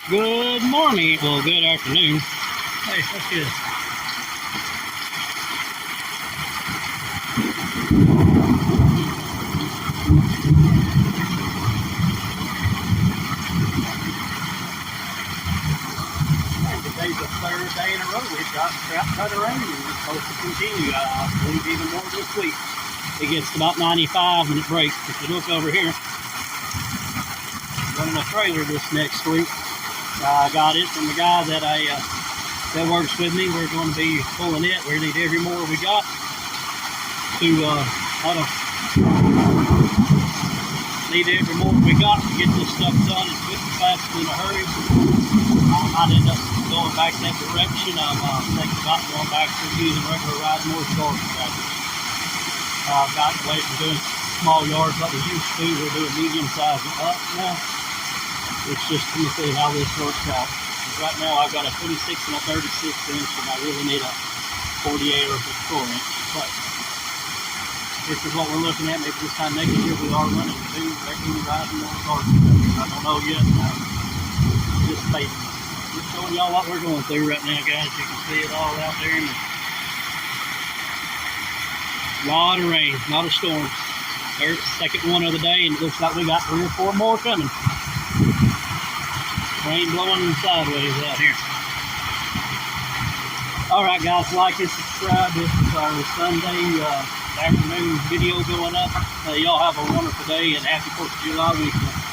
Good morning. Well, good afternoon. Hey, what's this? Today's the third day in a row we've got crap cut of rain, and it's supposed to continue. I believe even more this week. It gets to about 95 and it breaks. If you look over here, running a trailer this next week. I got it from the guy that that works with me. We're going to be pulling it. We need every more we got to need every more we got to get this stuff done as quick and fast in a hurry. I might end up going back that direction. I'm thinking about going back to using regular riding more storage tractors. I've gotten away from doing small yards like we used to. We're doing medium size and up now. It's just to see how this works out. Right now I've got a 26 and a 36 inch, and I really need a 48 or a 4 inch. But this is what we're looking at. Maybe this time next year we are running two regular riding more garden tractors. I don't know yet. Just waiting. Just showing y'all what we're going through right now, guys. You can see it all out there. And a lot of rain, a lot of storms. There's the second one of the day, and it looks like we got 3 or 4 more coming. Rain blowing sideways out here. Alright guys, like and subscribe. This is our Sunday afternoon video going up. Y'all have a wonderful day and happy 4th of July weekend.